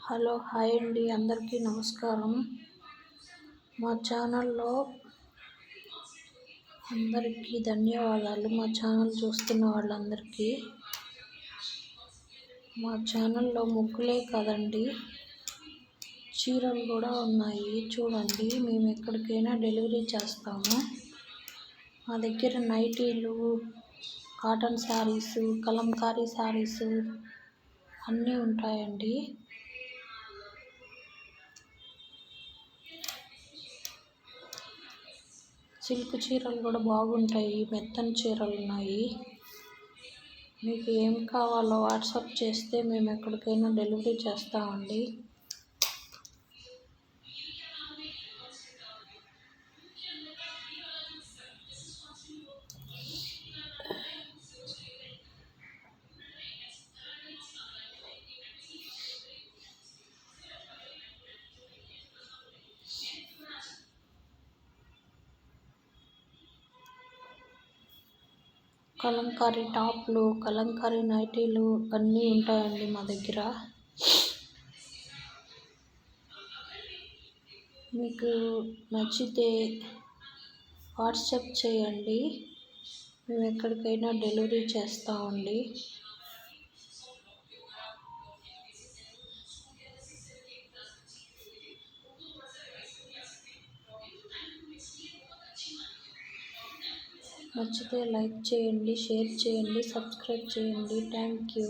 Hello hi అండి, అందరికీ నమస్కారం. మా ఛానల్లో అందరికీ ధన్యవాదాలు. మా ఛానల్ చూస్తున్న వాళ్ళందరికీ. మా ఛానల్లో ముగ్గులే కదండి, చీరలు కూడా ఉన్నాయి. చూడండి, మేము ఎక్కడికైనా డెలివరీ చేస్తాము. మా దగ్గర నైటీలు, కాటన్ శారీస్, కలంకారీ శారీస్ అన్నీ ఉంటాయండి. సిల్క్ చీరలు కూడా బాగుంటాయి, మెత్తని చీరలు ఉన్నాయి. మీకు ఏం కావాలో వాట్సాప్ చేస్తే మేము ఎక్కడికైనా డెలివరీ చేస్తామండి. కలంకారీ టాప్లు, కలంకారీ నైటీలు అన్నీ ఉంటాయండి మా దగ్గర. మీకు నచ్చితే వాట్సాప్ చేయండి, మేము ఎక్కడికైనా డెలివరీ చేస్తామండి. నచ్చితే లైక్ చేయండి, షేర్ చేయండి, సబ్స్క్రైబ్ చేయండి. Thank you.